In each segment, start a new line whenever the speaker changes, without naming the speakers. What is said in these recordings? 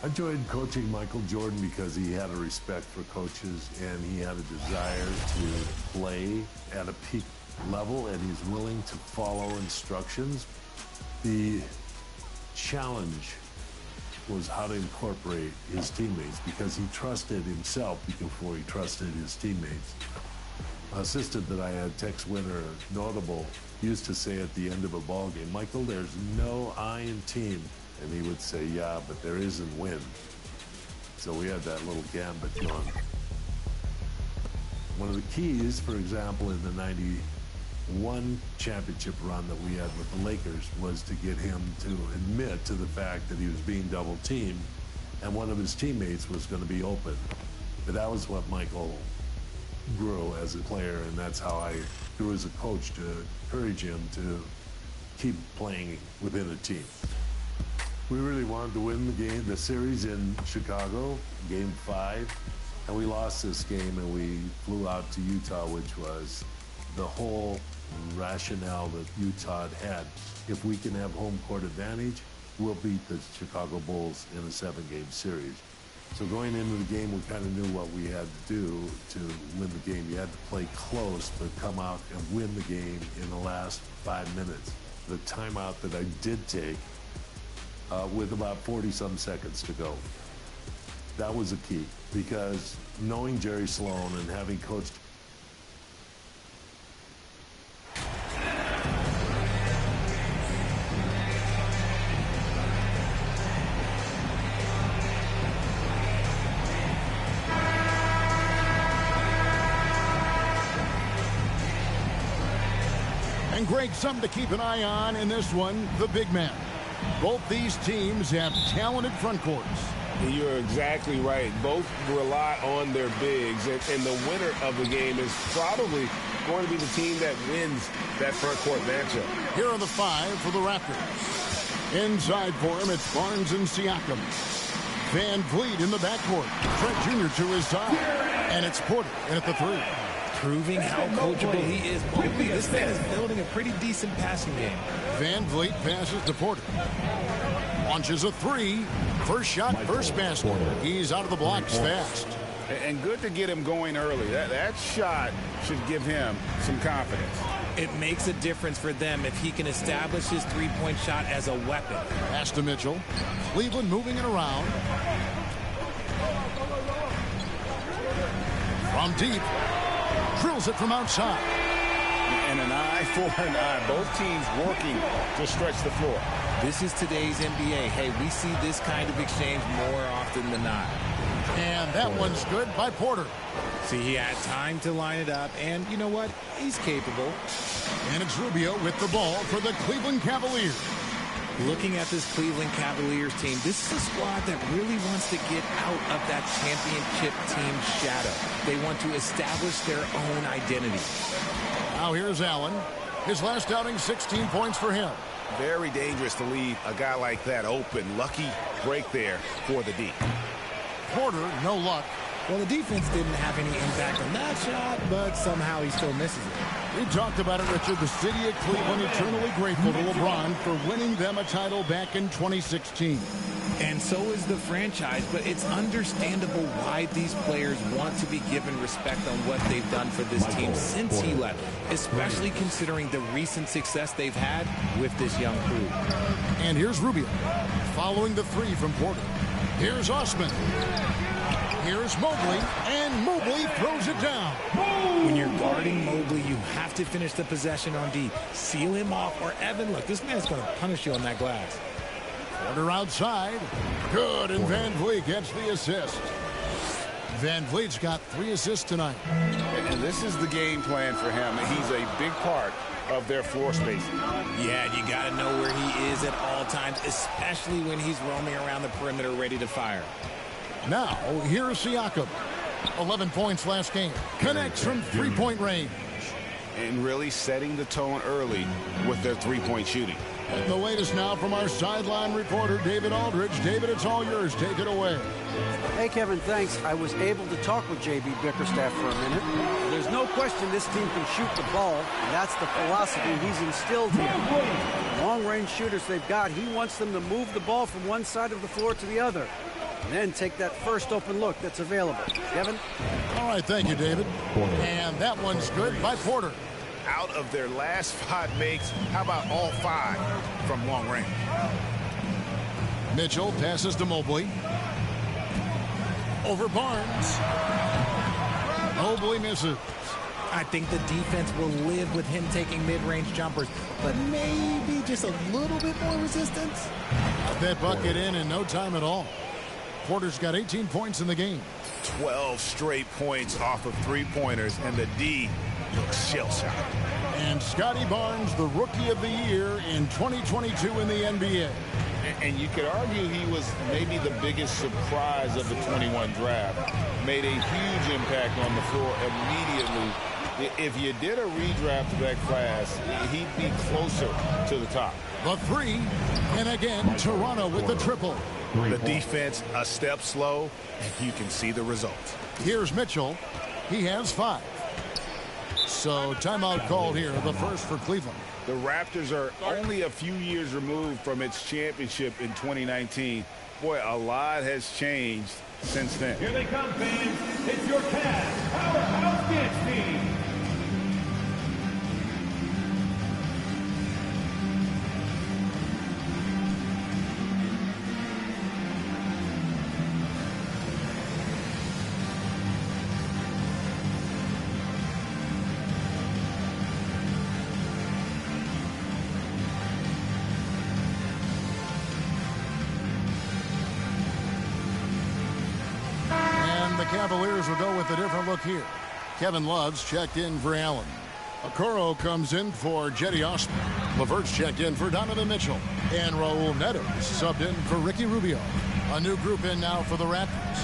I enjoyed coaching Michael Jordan because he had a respect for coaches and he had a desire to play at a peak level, and he's willing to follow instructions. The challenge was how to incorporate his teammates because he trusted himself before he trusted his teammates. An assistant that I had, Tex Winter, notable, used to say at the end of a ball game, "Michael, there's no I in team." And he would say, "Yeah, but there is in win." So we had that little gambit going. One of the keys, for example, in the 91 championship run that we had with the Lakers was to get him to admit to the fact that he was being double teamed and one of his teammates was going to be open. But that was what Michael grew as a player, and that's how I grew as a coach, to encourage him to keep playing within a team. We really wanted to win the series in Chicago, Game 5, and we lost this game and we flew out to Utah, which was the whole rationale that Utah had. If we can have home court advantage, we'll beat the Chicago Bulls in a 7-game series. So going into the game, we kind of knew what we had to do to win the game. You had to play close, but come out and win the game in the last 5 minutes. The timeout that I did take, with about 40-some seconds to go, that was a key, because knowing Jerry Sloan and having coached
And Greg, something to keep an eye on in this one, the big man. Both these teams have talented front courts.
You're exactly right. Both rely on their bigs, and the winner of the game is probably going to be the team that wins that front court matchup.
Here are the 5 for the Raptors. Inside for him, it's Barnes and Siakam. Van Vliet in the backcourt. Trent Jr. to his side. And it's Porter in at the 3.
Proving how coachable he is. Mobley, this man is building a pretty decent passing game.
Van Vliet passes to Porter. Launches a 3. First shot, first basket. He's out of the blocks fast.
And good to get him going early. That shot should give him some confidence.
It makes a difference for them if he can establish his three-point shot as a weapon.
Pass to Mitchell. Cleveland moving it around. From deep. Drills it from outside.
And an eye for an eye. Both teams working to stretch the floor.
This is today's NBA. Hey, we see this kind of exchange more often than not.
And that one's good by Porter.
See, he had time to line it up, and you know what? He's capable.
And it's Rubio with the ball for the Cleveland Cavaliers.
Looking at this Cleveland Cavaliers team, this is a squad that really wants to get out of that championship team shadow. They want to establish their own identity.
Now here's Allen. His last outing, 16 points for him.
Very dangerous to leave a guy like that open. Lucky break there for the D.
Porter, no luck.
Well, the defense didn't have any impact on that shot, but somehow he still misses it.
We talked about it, Richard. The city of Cleveland eternally grateful to LeBron for winning them a title back in 2016.
And so is the franchise, but it's understandable why these players want to be given respect on what they've done for this team since he left, especially considering the recent success they've had with this young crew.
And here's Rubio, following the 3 from Porter. Here's Osman. Here's Mobley, and Mobley throws it down.
When you're guarding Mobley, you have to finish the possession on D. Seal him off, or Evan, look, this man's going to punish you on that glass.
Porter outside. Good, and Van Vliet gets the assist. Van Vliet's got 3 assists tonight.
And this is the game plan for him. He's a big part of their floor spacing.
Yeah, you got to know where he is at all times, especially when he's roaming around the perimeter ready to fire.
Now, here's Siakam. 11 points last game. Connects from 3-point range.
And really setting the tone early with their 3-point shooting.
And the latest now from our sideline reporter, David Aldridge. David, it's all yours. Take it away.
Hey, Kevin, thanks. I was able to talk with J.B. Bickerstaff for a minute. There's no question this team can shoot the ball, and that's the philosophy he's instilled here. Long-range shooters they've got, he wants them to move the ball from one side of the floor to the other. and then take that first open look that's available. Kevin?
All right, thank you, David. And that one's good by Porter.
Out of their last 5 makes, how about all 5 from long range?
Mitchell passes to Mobley. Over Barnes. Mobley misses.
I think the defense will live with him taking mid-range jumpers, but maybe just a little bit more resistance.
Got that bucket in no time at all. Porter's got 18 points in the game.
12 straight points off of 3-pointers, and the D looks shell-shocked.
And Scotty Barnes, the Rookie of the Year in 2022 in the NBA.
And you could argue he was maybe the biggest surprise of the 21 draft. Made a huge impact on the floor immediately. If you did a redraft of that class, he'd be closer to the top.
The 3, and again, Toronto with the triple.
The defense a step slow, and you can see the results.
Here's Mitchell. He has 5. So timeout called here, the first for Cleveland.
The Raptors are only a few years removed from its championship in 2019. Boy, a lot has changed since then.
Here they come, fans. It's your Cavs Powerhouse Dance Team.
Cavaliers will go with a different look here. Kevin Love's checked in for Allen. Okoro comes in for Jetty Osman. LeVert's checked in for Donovan Mitchell. And Raul Neto subbed in for Ricky Rubio. A new group in now for the Raptors.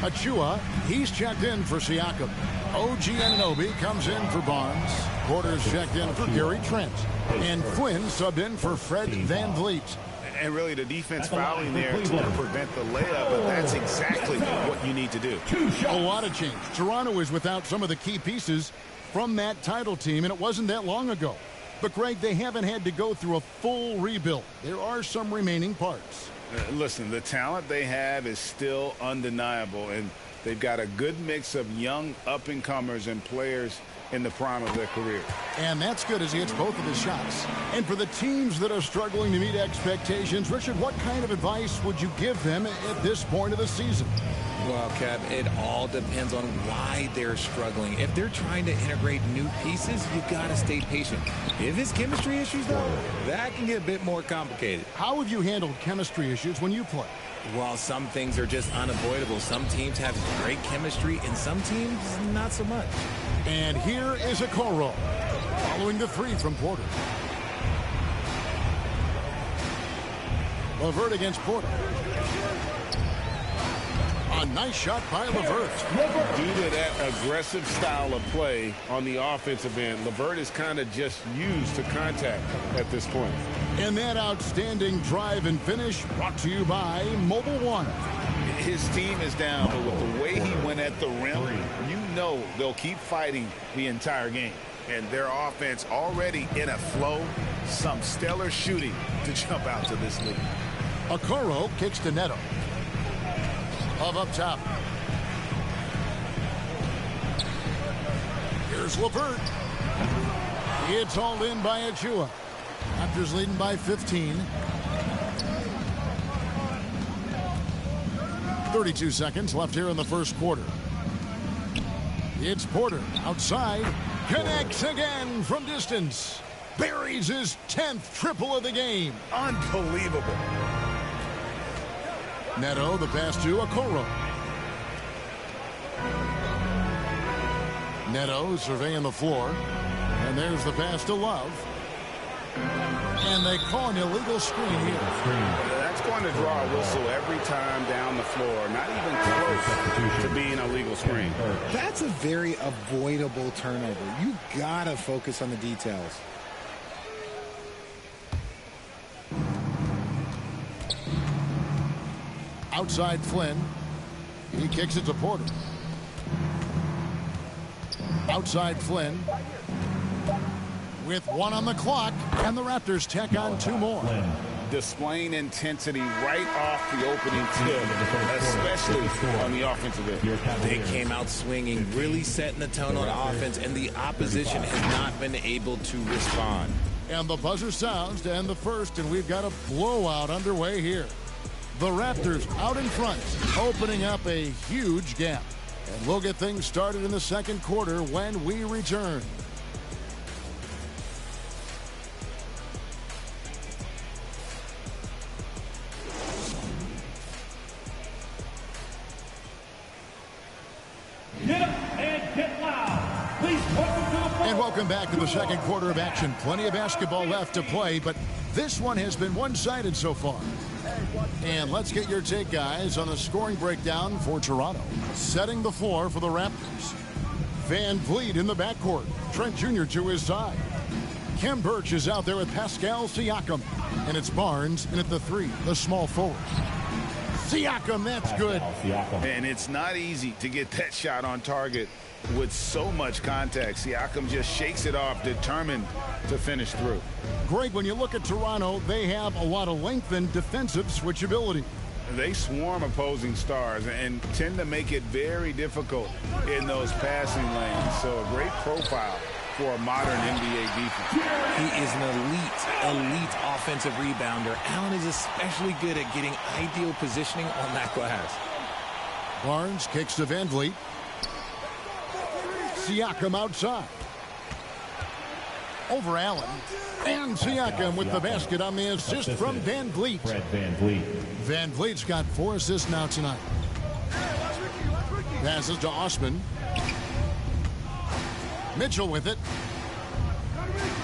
Achua, he's checked in for Siakam. OG Anunoby comes in for Barnes. Porter's checked in for Gary Trent. And Quinn subbed in for Fred VanVleet.
And really the defense fouling there to prevent the layup, but that's exactly what you need to do.
A lot of change. Toronto is without some of the key pieces from that title team, and it wasn't that long ago. But, Greg, they haven't had to go through a full rebuild. There are some remaining parts.
Listen, the talent they have is still undeniable, and they've got a good mix of young up-and-comers and players in the prime of their career.
And that's good as he hits both of his shots. And for the teams that are struggling to meet expectations, Richard, what kind of advice would you give them at this point of the season?
Well, Kev, it all depends on why they're struggling. If they're trying to integrate new pieces, you've got to stay patient. If it's chemistry issues, though, that can get a bit more complicated.
How have you handled chemistry issues when you play?
Well, some things are just unavoidable. Some teams have great chemistry, and some teams not so much.
And here is Okoro, following the 3 from Porter. LeVert against Porter. A nice shot by LeVert.
Due to that aggressive style of play on the offensive end, LeVert is kind of just used to contact at this point.
And that outstanding drive and finish brought to you by Mobile One.
His team is down, but with the way he went at the rim, you know they'll keep fighting the entire game. And their offense already in a flow, some stellar shooting to jump out to this lead.
Okoro kicks to Neto. Up top. Here's LeVert. It's hauled in by Achua. Raptors leading by 15. 32 seconds left here in the first quarter. It's Porter outside. Connects again from distance. Buries his 10th triple of the game.
Unbelievable.
Neto, the pass to Okoro. Neto surveying the floor. And there's the pass to Love. And they call an illegal screen here.
That's going to draw a whistle every time down the floor. Not even close to being a legal screen.
That's a very avoidable turnover. You got to focus on the details.
Outside Flynn. He kicks it to Porter. Outside Flynn. With 1 on the clock, and the Raptors tack on 2 more.
displaying intensity right off the opening tip, especially on the offensive end.
They came out swinging, really setting the tone on offense, and the opposition has not been able to respond.
And the buzzer sounds to end the first, and we've got a blowout underway here. The Raptors out in front, opening up a huge gap. And we'll get things started in the second quarter when we return.
Get up and get loud. Please welcome to the floor.
And welcome back to the second quarter of action. Plenty of basketball left to play, but this one has been one-sided so far. And let's get your take, guys, on the scoring breakdown for Toronto. Setting the floor for the Raptors. Van Vliet in the backcourt. Trent Jr. to his side. Khem Birch is out there with Pascal Siakam. And it's Barnes in at the three, the small forward. Siakam, that's good.
And it's not easy to get that shot on target with so much contact. Siakam just shakes it off, determined to finish through.
Greg, when you look at Toronto, they have a lot of length and defensive switchability.
They swarm opposing stars and tend to make it very difficult in those passing lanes. So a great profile for a modern NBA defense.
He is an elite offensive rebounder. Allen is especially good at getting ideal positioning on that glass.
Barnes kicks to Van Vliet. Siakam outside. Over Allen. And Siakam with the basket on the assist from Van Vliet. Van Vliet's got 4 assists now tonight. Passes to Osman. Mitchell with it.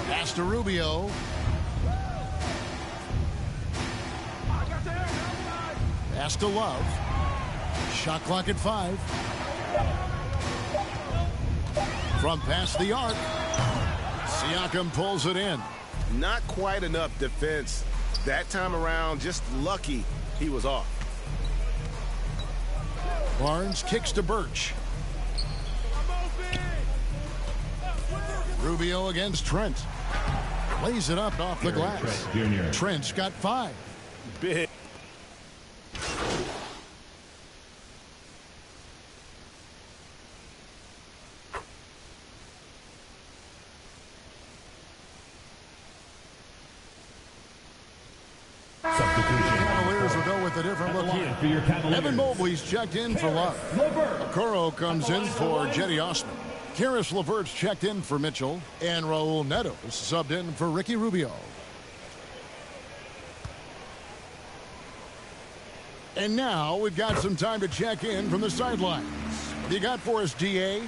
Pass to Rubio. Pass to Love. Shot clock at 5. From past the arc. Siakam pulls it in.
Not quite enough defense that time around. Just lucky he was off.
Barnes kicks to Birch. Rubio against Trent. Lays it up off the glass. Trent's got 5.
Big.
Cavaliers will go with a different look here. Evan Mobley's checked in for Love. Okoro comes in for Jetty Osman. Karis LeVert's checked in for Mitchell. And Raul Neto subbed in for Ricky Rubio. And now we've got some time to check in from the sidelines. What you got for us, DA?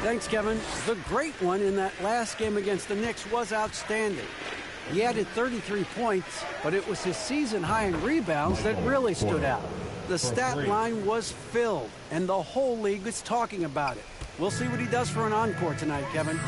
Thanks, Kevin. The great one in that last game against the Knicks was outstanding. He added 33 points, but it was his season high in rebounds that really stood out. The stat line was filled, and the whole league is talking about it. We'll see what he does for an encore tonight, Kevin.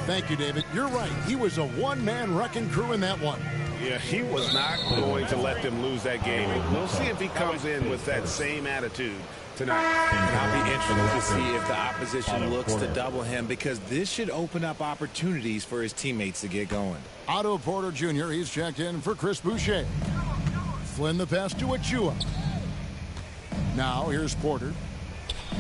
Thank you, David. You're right. He was a one-man wrecking crew in that one.
Yeah, he was not going to let them lose that game. We'll see if he comes in with that same attitude tonight.
And I'll be interested to see if the opposition looks to double him, because this should open up opportunities for his teammates to get going.
Otto Porter Jr., he's checked in for Chris Boucher. Flynn the pass to Achua. Now here's Porter.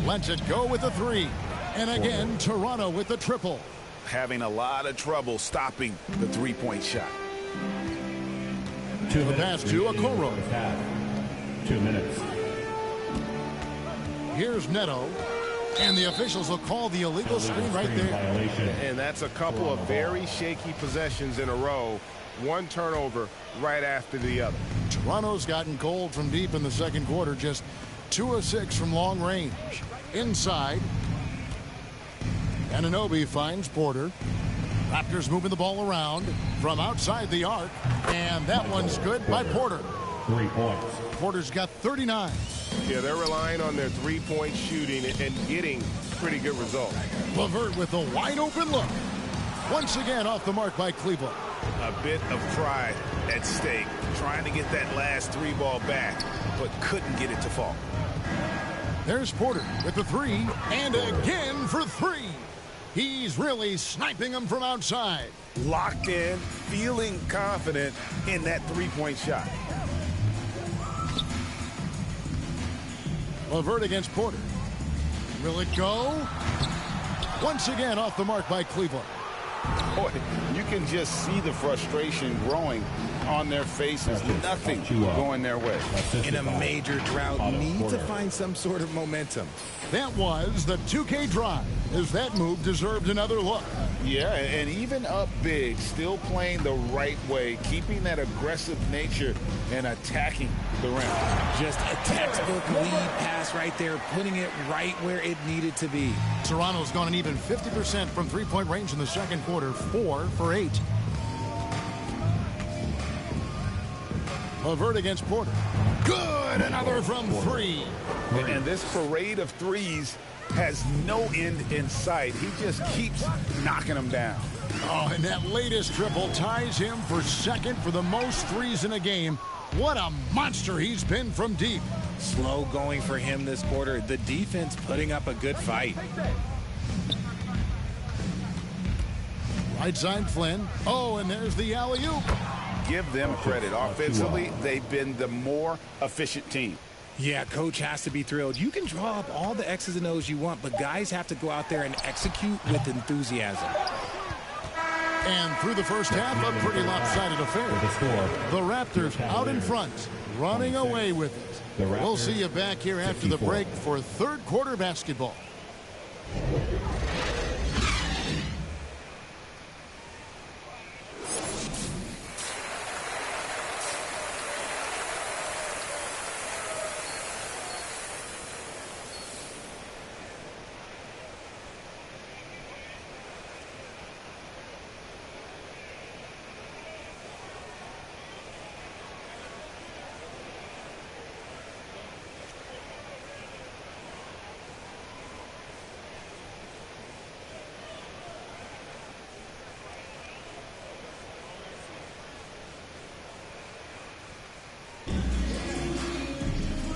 Lets it go with the 3. And again, Toronto with the triple.
Having a lot of trouble stopping the three-point shot.
The pass to Okoro.
2 minutes.
Here's Neto. And the officials will call the illegal screen right there.
And that's a couple of very shaky possessions in a row. One turnover right after the other.
Toronto's gotten cold from deep in the second quarter. Just 2 of 6 from long range. Inside. Anunoby finds Porter. Raptors moving the ball around from outside the arc. And that one's good by Porter.
3 points.
Porter's got 39.
Yeah, they're relying on their three-point shooting and getting pretty good results.
LeVert with a wide-open look. Once again off the mark by Cleveland.
A bit of pride at stake. Trying to get that last 3 ball back, but couldn't get it to fall.
There's Porter with the 3. And again for 3. He's really sniping them from outside.
Locked in, feeling confident in that three-point shot.
LeVert against Porter. Will it go? Once again off the mark by Cleveland.
Boy, you can just see the frustration growing on their faces. Nothing going their way.
In a major drought, need to find some sort of momentum.
That was the 2K drive, as that move deserved another look.
Yeah, and even up big, still playing the right way, keeping that aggressive nature and attacking the rim.
Just a textbook lead pass right there, putting it right where it needed to be.
Toronto's gone an even 50% from three-point range in the second quarter, 4 for 8. LeVert against Porter. Good, another from 3.
And this parade of threes has no end in sight. He just keeps knocking them down.
Oh, and that latest triple ties him for second for the most threes in a game. What a monster he's been from deep.
Slow going for him this quarter. The defense putting up a good fight.
Right side Flynn. Oh, and there's the alley-oop.
Give them credit. Offensively, they've been the more efficient team.
Yeah, coach has to be thrilled. You can draw up all the X's and O's you want, but guys have to go out there and execute with enthusiasm.
And through the first half, a pretty lopsided affair. The Raptors out in front, running away with it. We'll see you back here after the break for third quarter basketball.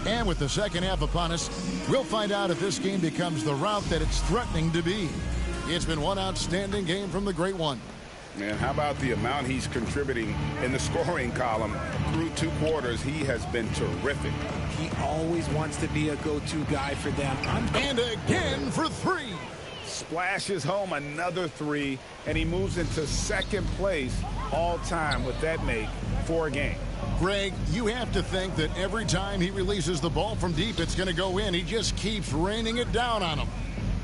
And with the second half upon us, we'll find out if this game becomes the rout that it's threatening to be. It's been one outstanding game from the Great One.
Man, how about the amount he's contributing in the scoring column through 2 quarters? He has been terrific.
He always wants to be a go-to guy for them.
And again for 3.
Splashes home another 3, and he moves into second place all time with that make for a game.
Greg, you have to think that every time he releases the ball from deep, it's going to go in. He just keeps raining it down on him.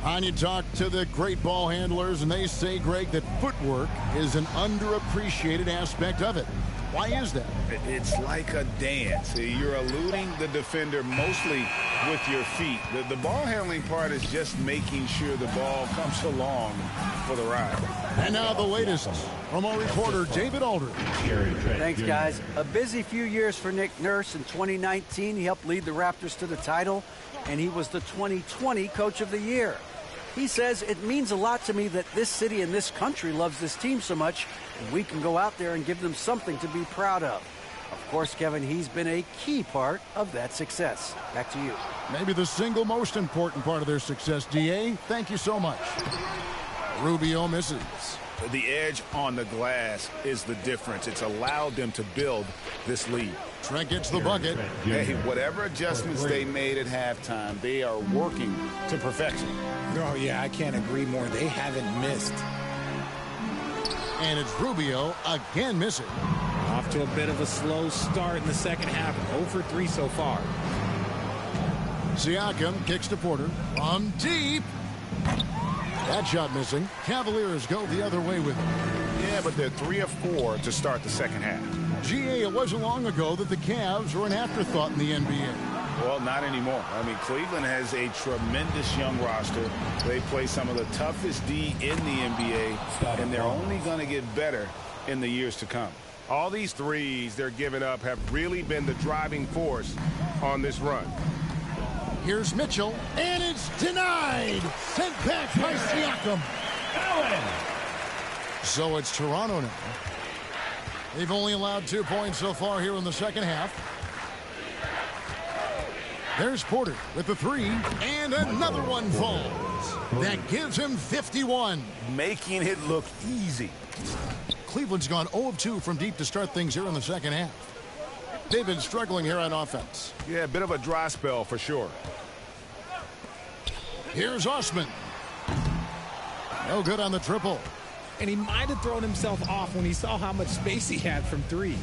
And you talk to the great ball handlers, and they say, Greg, that footwork is an underappreciated aspect of it. Why is that?
It's like a dance. You're eluding the defender mostly with your feet. The ball handling part is just making sure the ball comes along for the ride.
And now the latest from our reporter, David Aldridge.
Thanks, guys. A busy few years for Nick Nurse. In 2019, he helped lead the Raptors to the title, and he was the 2020 Coach of the Year. He says, it means a lot to me that this city and this country loves this team so much, and we can go out there and give them something to be proud of. Of course, Kevin, he's been a key part of that success. Back to you.
Maybe the single most important part of their success, D.A. Thank you so much. Rubio misses.
The edge on the glass is the difference. It's allowed them to build this lead.
Trent gets the bucket.
Hey, whatever adjustments they made at halftime, they are working to perfection.
Oh, yeah, I can't agree more. They haven't missed.
And it's Rubio again missing.
Off to a bit of a slow start in the second half. 0 for 3 so far.
Siakam kicks to Porter from deep. That shot missing. Cavaliers go the other way with it.
Yeah, but they're 3 of 4 to start the second half.
GA, it wasn't long ago that the Cavs were an afterthought in the NBA.
Well, not anymore. I mean, Cleveland has a tremendous young roster. They play some of the toughest D in the NBA, and they're only going to get better in the years to come. All these threes they're giving up have really been the driving force on this run.
Here's Mitchell, and it's denied. Sent back by Siakam. So it's Toronto now. They've only allowed 2 points so far here in the second half. There's Porter with the 3, and another one falls. That gives him 51.
Making it look easy.
Cleveland's gone 0 of 2 from deep to start things here in the second half. They've been struggling here on offense.
Yeah, a bit of a dry spell for sure.
Here's Osman. No good on the triple.
And he might have thrown himself off when he saw how much space he had from three.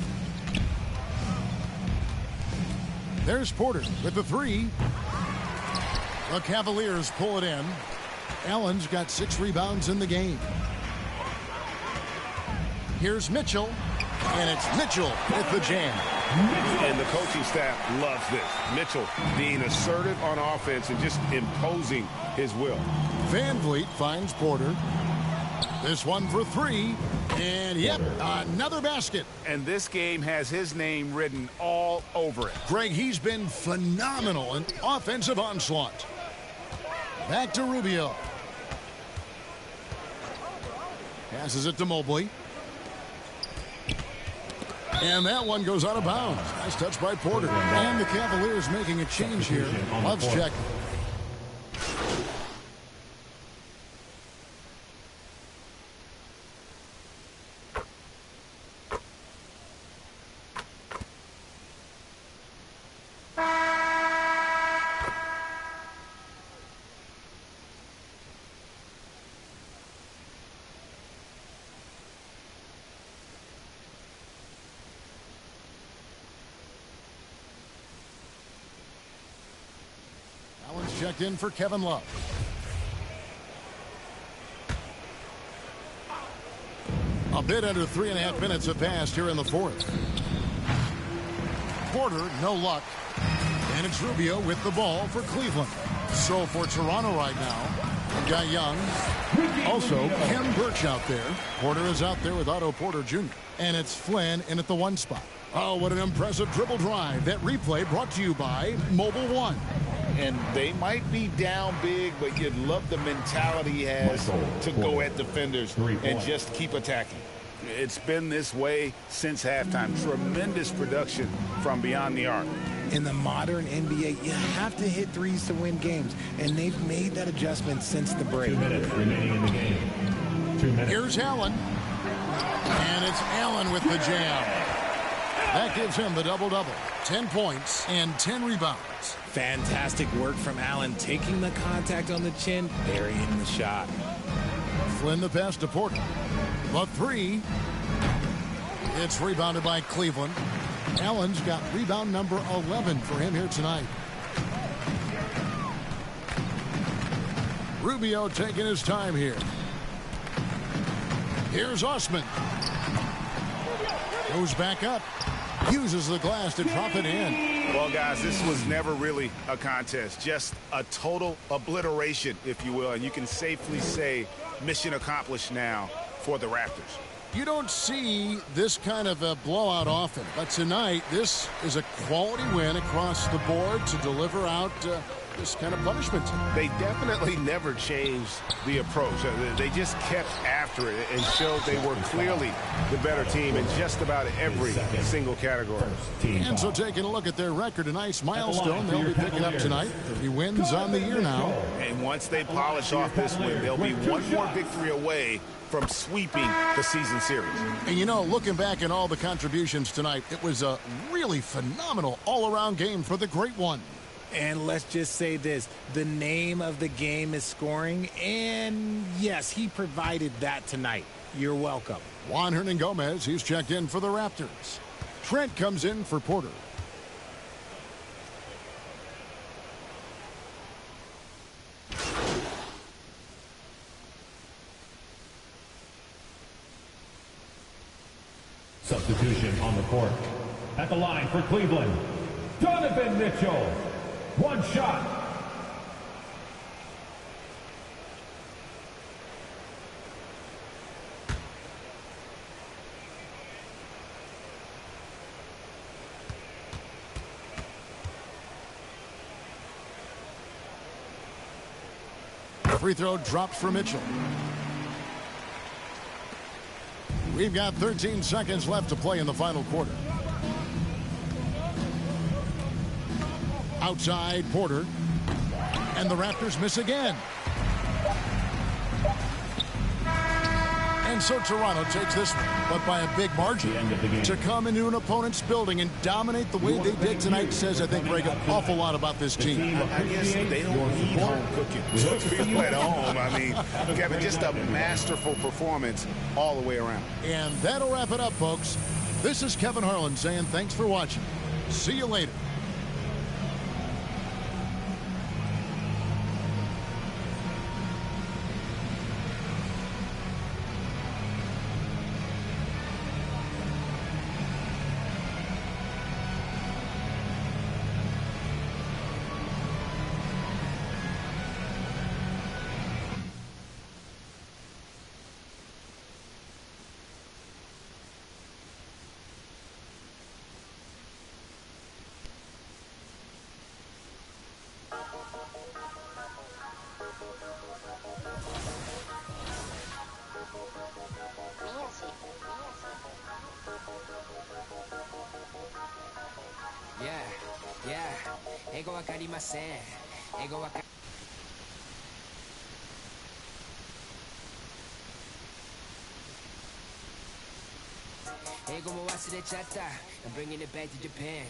There's Porter with the three. The Cavaliers pull it in. Allen's got 6 rebounds in the game. Here's Mitchell. And it's Mitchell with the jam.
And the coaching staff loves this. Mitchell being assertive on offense and just imposing his will.
Van Vliet finds Porter. This one for 3. And yep, another basket.
And this game has his name written all over it.
Greg, he's been phenomenal in offensive onslaught. Back to Rubio. Passes it to Mobley. And that one goes out of bounds. Nice touch by Porter. And the Cavaliers making a change here. Love's check. Checked in for Kevin Love. A bit under 3.5 minutes have passed here in the fourth. Porter, no luck. And it's Rubio with the ball for Cleveland. So for Toronto right now, we've got Young. Also, Ken Birch out there. Porter is out there with Otto Porter Jr. And it's Flynn in at the 1 spot. Oh, what an impressive dribble drive. That replay brought to you by Mobile One.
And they might be down big, but you'd love the mentality he has to go at defenders and just keep attacking. It's been this way since halftime. Tremendous production from beyond the arc.
In the modern NBA, you have to hit threes to win games, and they've made that adjustment since the break.
2 minutes remaining in the game. 2 minutes.
Here's Allen. And it's Allen with the jam. That gives him the double-double. 10 points and 10 rebounds.
Fantastic work from Allen, taking the contact on the chin, burying the shot.
Flynn the pass to Porter. The 3. It's rebounded by Cleveland. Allen's got rebound number 11 for him here tonight. Rubio taking his time here. Here's Osman. Goes back up. Uses the glass to drop it in.
Well, guys, this was never really a contest. Just a total obliteration, if you will. And you can safely say mission accomplished now for the Raptors.
You don't see this kind of a blowout often. But tonight, this is a quality win across the board to deliver out this kind of punishment.
They definitely never changed the approach. They just kept after it and showed they were clearly the better team in just about every single category.
And so taking a look at their record, a nice milestone they'll be picking up tonight. 30 wins on the year now.
And once they polish off this win, they'll be one more victory away from sweeping the season series.
And you know, looking back at all the contributions tonight, it was a really phenomenal all-around game for the Great One.
And let's just say this, the name of the game is scoring, and yes, he provided that tonight. You're welcome.
Juan Hernangomez, he's checked in for the Raptors. Trent comes in for Porter.
Substitution on the court. At the line for Cleveland, Donovan Mitchell. 1 shot.
Free throw drops for Mitchell. We've got 13 seconds left to play in the final quarter. Outside Porter. And the Raptors miss again. And so Toronto takes this one, but by a big margin. To come into an opponent's building and dominate the way they did tonight says, I think, Greg, an awful lot about this team.
I guess they don't need home cooking to feel at home. I mean, Kevin, just a masterful performance all the way around.
And that'll wrap it up, folks. This is Kevin Harlan saying thanks for watching. See you later.
I'm bringing it back to Japan.